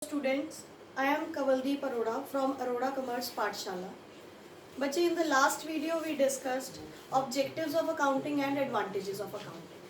Students, I am Kavaldeep Arora from Arora Commerce Pathshala. बच्चे, in the last video we discussed objectives of accounting and advantages of accounting.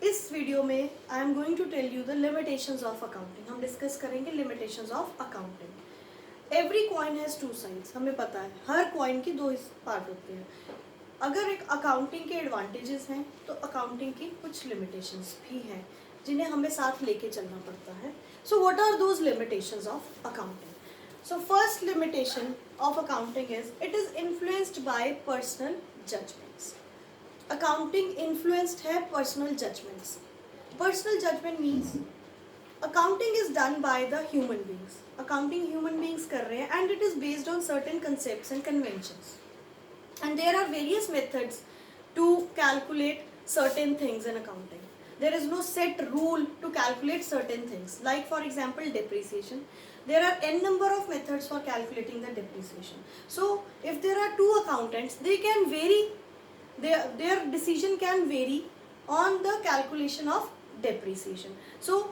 इस video में I am going to tell you the limitations of accounting. हम discuss करेंगे limitations of accounting. Every coin has two sides. हमें पता है हर coin की दो part होते हैं. अगर एक अकाउंटिंग के एडवांटेजेस हैं तो अकाउंटिंग की कुछ लिमिटेशंस भी हैं जिन्हें हमें साथ लेके चलना पड़ता है. So what are those limitations of accounting? So first limitation of accounting is it is influenced by personal judgments. Accounting influenced है personal judgments. Personal judgment means accounting is done by the human beings. Accounting human beings कर रहे हैं and it is based on certain concepts and conventions. And there are various methods to calculate certain things in accounting. There is no set rule to calculate certain things. Like for example, depreciation. There are n number of methods for calculating the depreciation. So if there are two accountants, they can vary. Their decision can vary on the calculation of depreciation. So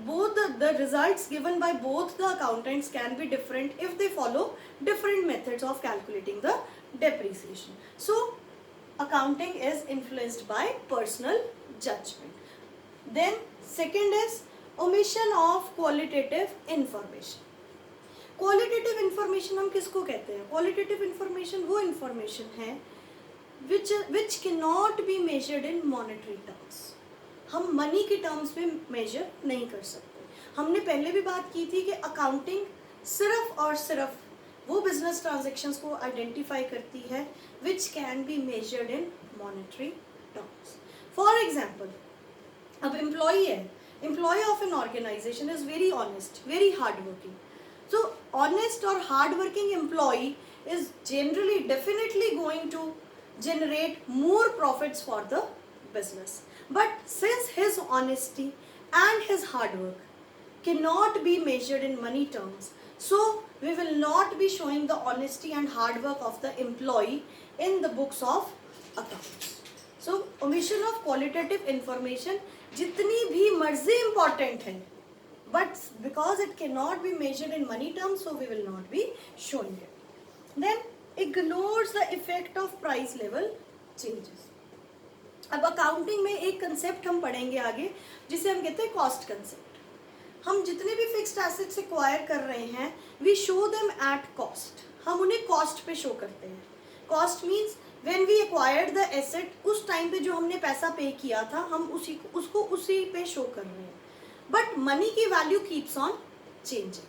both the results given by both the accountants can be different if they follow different methods of calculating the depreciation. So accounting is influenced by personal judgment. Then second is omission of qualitative information. Qualitative information हम किसको कहते हैं? Qualitative information वो information है which cannot be measured in monetary terms. हम money के terms में major नहीं कर सकते. हमने पहले भी बात की थी कि अकाउंटिंग सिर्फ और सिर्फ वो बिजनेस ट्रांजेक्शन्स को आइडेंटिफाई करती है which can be measured in monetary terms. For example, अब एम्प्लॉई है, employee of an organisation is very honest, very hard working. So honest और hard working employee is generally definitely going to generate more profits for the business. But since his honesty and his hard work cannot be measured in money terms, so we will not be showing the honesty and hard work of the employee in the books of accounts. So omission of qualitative information जितनी भी मर्जी important है, but because it cannot be measured in money terms, so we will not be showing it. Then ignores the effect of price level changes. अब accounting में एक concept हम पढ़ेंगे आगे जिसे हम कहते हैं कॉस्ट कंसेप्ट. हम जितने भी फिक्स्ड एसेट्स एक्वायर कर रहे हैं we show them at cost. हम उन्हें कॉस्ट पे शो करते हैं. Cost means when we acquired the asset, उस टाइम पे जो हमने पैसा पे किया था हम उसको उसी पे शो कर रहे हैं. बट मनी की value keeps on changing.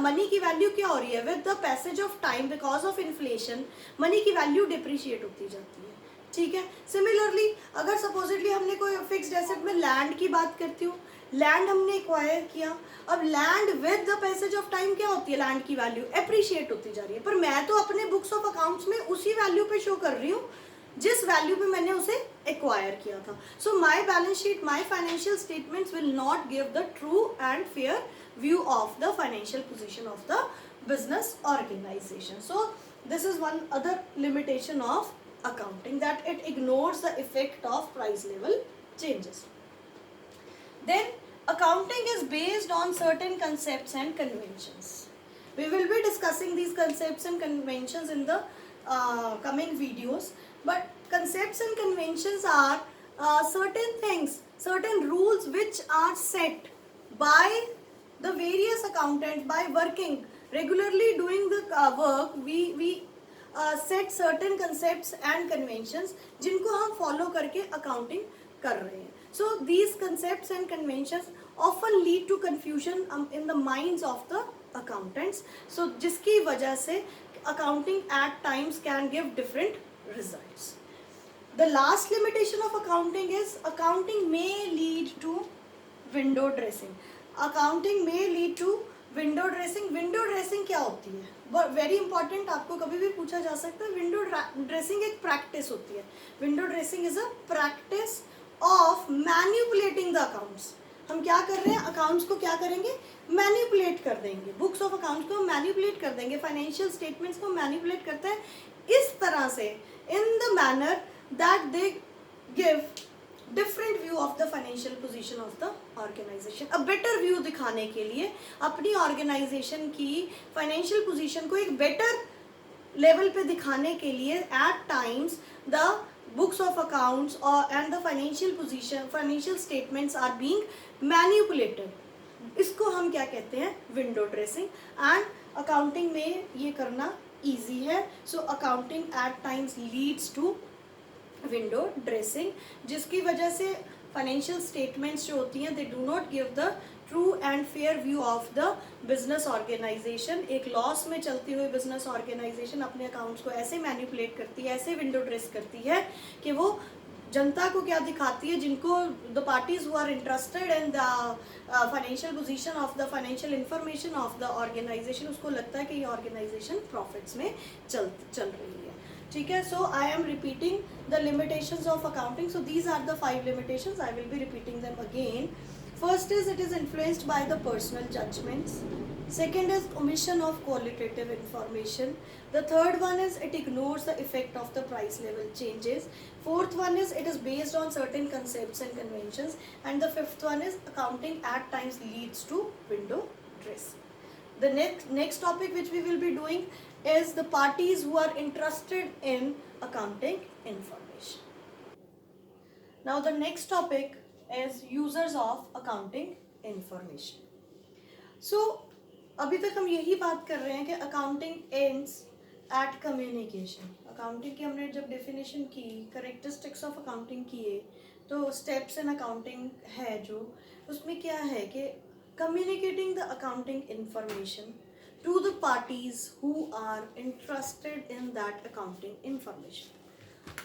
Money की वैल्यू क्या हो रही है? With the passage of time because of inflation money की वैल्यू डिप्रिशिएट होती जाती है. ठीक है. सिमिलरली अगर सपोजिटली हमने कोई फिक्स्ड एसेट में लैंड की बात करती हूँ, लैंड हमने एक्वायर किया. अब land with the passage of time क्या होती है? लैंड की वैल्यू एप्रिशिएट होती जा रही है. पर मैं तो अपने बुक्स ऑफ अकाउंट्स में उसी वैल्यू पे शो कर रही हूँ जिस वैल्यू पे मैंने उसे एक्वायर किया था. So my balance sheet, my financial statements will not give the true and fair view of the financial position of the business organization. So this is one other limitation of accounting, that it ignores the effect of price level changes. Then accounting is based on certain concepts and conventions. We will be discussing these concepts and conventions in the coming videos, but concepts and conventions are certain things, certain rules which are set by the various accountants by working regularly doing the work. We set certain concepts and conventions जिनको हम follow करके accounting कर रहे हैं. So these concepts and conventions often lead to confusion in the minds of the accountants. So जिसकी वजह से accounting at times can give different results. The last limitation of accounting is accounting may lead to window dressing. Accounting में lead to window dressing. Window dressing क्या होती है? Very important, आपको कभी भी पूछा जा सकता है. विंडो ड्रेसिंग एक प्रैक्टिस होती है. Window dressing is a practice of manipulating the accounts. हम क्या कर रहे हैं? अकाउंट्स को क्या करेंगे? मैन्युपुलेट कर देंगे. बुक्स ऑफ अकाउंट्स को मैन्युपुलेट कर देंगे. फाइनेंशियल स्टेटमेंट्स को मैन्युपुलेट करते हैं इस तरह से, in the manner that they give different view of the financial position of the organisation, a better view दिखाने के लिए, अपनी ऑर्गेनाइजेशन की फाइनेंशियल पोजीशन को एक बेटर लेवल पे दिखाने के लिए at times the books of accounts और and the financial position, financial statements are being manipulated. इसको हम क्या कहते हैं? Window dressing. एंड अकाउंटिंग में ये करना ईजी है। So accounting at times leads to window dressing, जिसकी वजह से फाइनेंशियल स्टेटमेंट्स जो होती हैं they do not give the true and fair view of the business organisation. एक लॉस में चलती हुई बिजनेस ऑर्गेनाइजेशन अपने अकाउंट्स को ऐसे मैनिपुलेट करती है, ऐसे विंडो ड्रेस करती है कि वो जनता को क्या दिखाती है, जिनको the parties who are interested in the financial position of the financial information of the organisation, उसको लगता है कि ये ऑर्गेनाइजेशन प्रॉफिट्स में चल रही है। ठीक है, so I am repeating the limitations of accounting. So these are the 5 limitations, I will be repeating them again. First is it is influenced by the personal judgments. Second is omission of qualitative information. The third one is it ignores the effect of the price level changes. Fourth one is it is based on certain concepts and conventions. And the fifth one is accounting at times leads to window dressing. The next topic which we will be doing is the parties who are interested in accounting information. Now the next topic as users of accounting information. So अभी तक हम यही बात कर रहे हैं कि accounting ends at communication. Accounting की हमने जब definition की, characteristics of accounting किए, तो steps in accounting है जो, उसमें क्या है कि communicating the accounting information to the parties who are interested in that accounting information.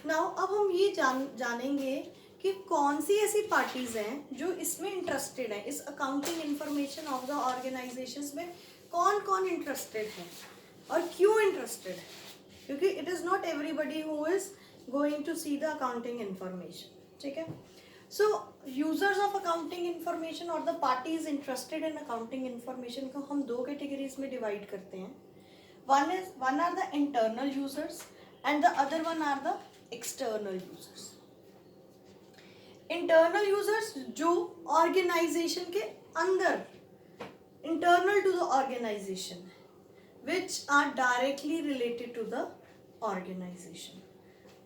Now अब हम ये जानेंगे कि कौन सी ऐसी पार्टीज हैं जो इसमें इंटरेस्टेड हैं, इस accounting information of the organisations में कौन कौन इंटरेस्टेड है और क्यों इंटरेस्टेड है, क्योंकि it is not everybody who is going to see the accounting information. ठीक है, so users of accounting information और the parties interested in accounting information को हम 2 कैटेगरीज में डिवाइड करते हैं. One are the internal users and the other one are the external users. Internal users जो organisation के अंदर, internal to the organisation, which are directly related to the organisation.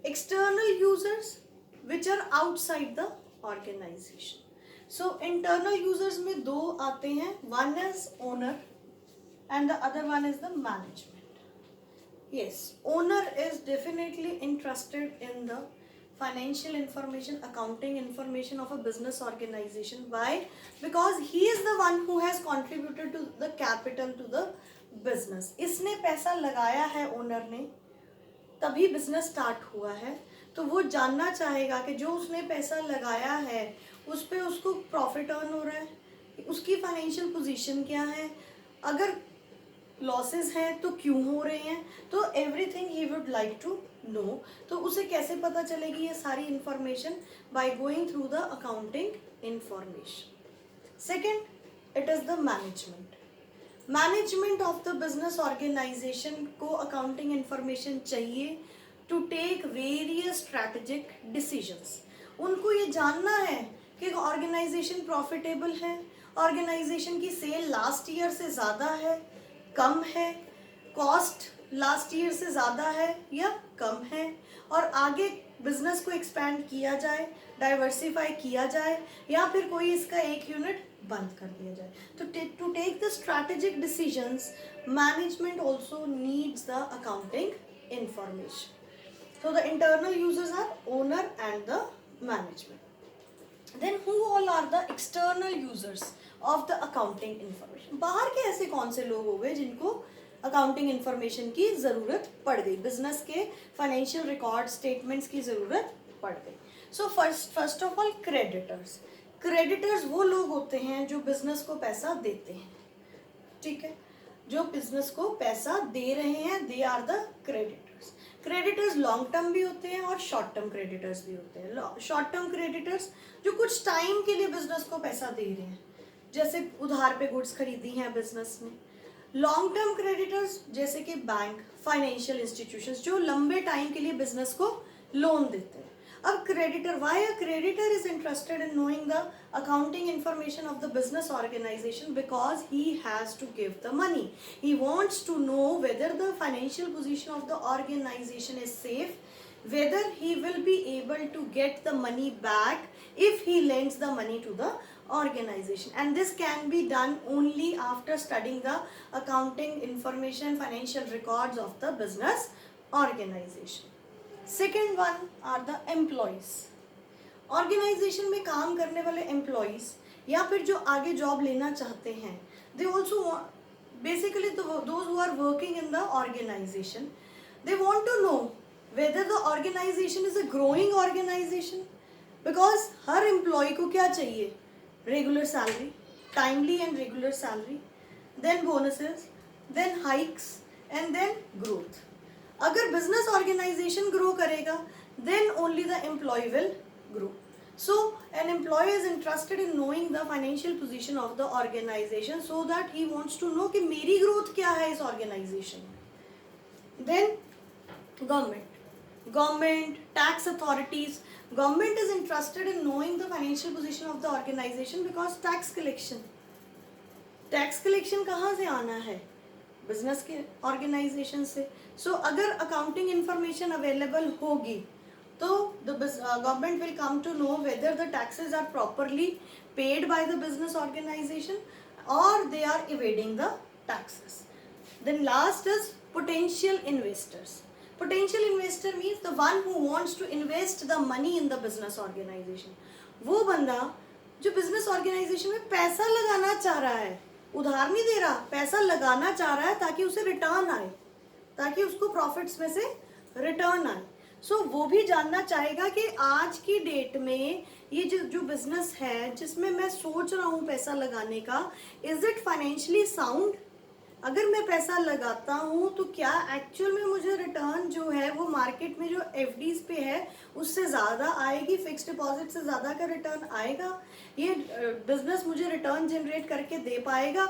External users which are outside the organisation. So internal users में 2 आते हैं, one is owner and the other one is the management. Yes, owner is definitely interested in the financial information, accounting information of a business organization. Why? Because he is the one who has contributed to the capital to the business. इसने पैसा लगाया है owner ने, तभी business start हुआ है, तो वो जानना चाहेगा कि जो उसने पैसा लगाया है उस पे उसको प्रॉफिट अर्न हो रहा है, उसकी फाइनेंशियल पोजीशन क्या है, अगर लॉसेस हैं तो क्यों हो रहे हैं, तो everything he would like to know. तो उसे कैसे पता चलेगी ये सारी information? By going through the accounting information. Second, it is the management. Management of the business organisation को अकाउंटिंग इंफॉर्मेशन चाहिए to take various strategic decisions. उनको ये जानना है कि ऑर्गेनाइजेशन प्रॉफिटेबल है, ऑर्गेनाइजेशन की सेल लास्ट ईयर से ज़्यादा है, कम है, कॉस्ट लास्ट ईयर से ज़्यादा है या कम है, और आगे बिजनेस को एक्सपैंड किया जाए, डाइवर्सिफाई किया जाए, या फिर कोई इसका एक यूनिट बंद कर दिया जाए. तो to take the strategic decisions, management also needs the accounting information. So the internal users are owner and the management. Then who all are the external users of the accounting information? बाहर के ऐसे कौन से लोग हो गए जिनको accounting information की ज़रूरत पड़ गई, बिजनेस के फाइनेंशियल रिकॉर्ड स्टेटमेंट्स की ज़रूरत पड़ गई. So first of all creditors. Creditors वो लोग होते हैं जो बिजनेस को पैसा देते हैं. ठीक है, जो बिजनेस को पैसा दे रहे हैं, they are the creditors. Creditors long term भी होते हैं और शॉर्ट टर्म क्रेडिटर्स भी होते हैं. शॉर्ट टर्म क्रेडिटर्स जो कुछ टाइम के लिए बिजनेस को पैसा दे रहे हैं, जैसे उधार पे गुड्स खरीदी हैं बिजनेस ने. लॉन्ग टर्म क्रेडिटर्स जैसे कि बैंक, फाइनेंशियल इंस्टीट्यूशंस जो लंबे टाइम के लिए बिजनेस को लोन देते हैं. अब creditor, why a creditor is interested in knowing the accounting information of the business organization? Because he has to give the money. He wants to know whether the financial position of the organization is safe, whether he will be able to get the money back if he lends the money to the organization, and this can be done only after studying the accounting information, financial records of the business organization. Second one are the employees. Organisation में काम करने वाले employees या फिर जो आगे job लेना चाहते हैं, they also basically those who are working in the organisation, they want to know whether the organisation is a growing organisation. Because हर एम्प्लॉय को क्या चाहिए? Regular salary, timely and regular salary, then bonuses, then hikes and then growth. अगर business organisation grow करेगा then only the employee will grow. So an employee is interested in knowing the financial position of the organization so that he wants to know कि मेरी growth क्या है इस organization. Then government, tax authorities. Government is interested in knowing the financial position of the organization because tax collection कहाँ से आना है? Business के ऑर्गेनाइजेशन से. सो अगर अकाउंटिंग इंफॉर्मेशन अवेलेबल होगी तो the government will come to know whether the taxes are properly paid by the business organisation और they are evading the taxes. Then last is potential investors. Potential investor means the one who wants to invest the money in the business organisation. वो बंदा जो business organisation में पैसा लगाना चाह रहा है, उधार नहीं दे रहा, पैसा लगाना चाह रहा है ताकि उसे रिटर्न आए, ताकि उसको प्रॉफिट्स में से रिटर्न आए. सो वो भी जानना चाहेगा कि आज की डेट में ये जो बिजनेस है जिसमें मैं सोच रहा हूँ पैसा लगाने का, इज इट फाइनेंशियली साउंड? अगर मैं पैसा लगाता हूँ तो क्या एक्चुअल में मुझे रिटर्न जो है वो मार्केट में जो एफडीज पे है उससे ज़्यादा आएगी, फिक्स्ड डिपॉजिट से ज़्यादा का रिटर्न आएगा, ये बिजनेस मुझे रिटर्न जनरेट करके दे पाएगा?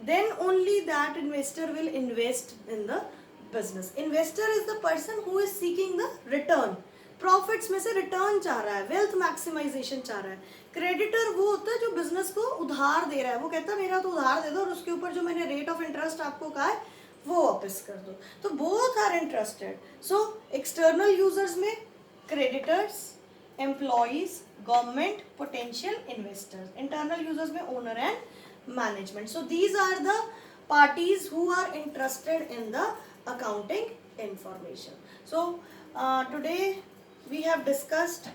Then only that investor will invest in the business. Investor is the person who is seeking the return, profits में से रिटर्न चाह रहा है, वेल्थ मैक्सिमाइजेशन चाह रहा है. क्रेडिटर वो होता है जो बिजनेस को उधार दे रहा है, वो कहता है मेरा तो उधार दे दो और उसके ऊपर जो मैंने रेट ऑफ इंटरेस्ट आपको कहा है वो वापस कर दो. तो both are interested. So external users में creditors, employees, government, potential investors. Internal users में owner and management. So these are the parties who are interested in the accounting information. So today we have discussed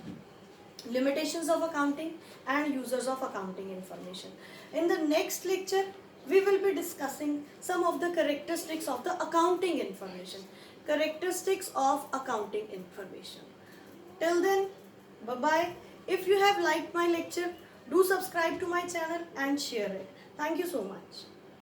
limitations of accounting and users of accounting information. In the next lecture we will be discussing some of the characteristics of the accounting information. Characteristics of accounting information. Till then, bye bye. If you have liked my lecture, do subscribe to my channel and share it. Thank you so much.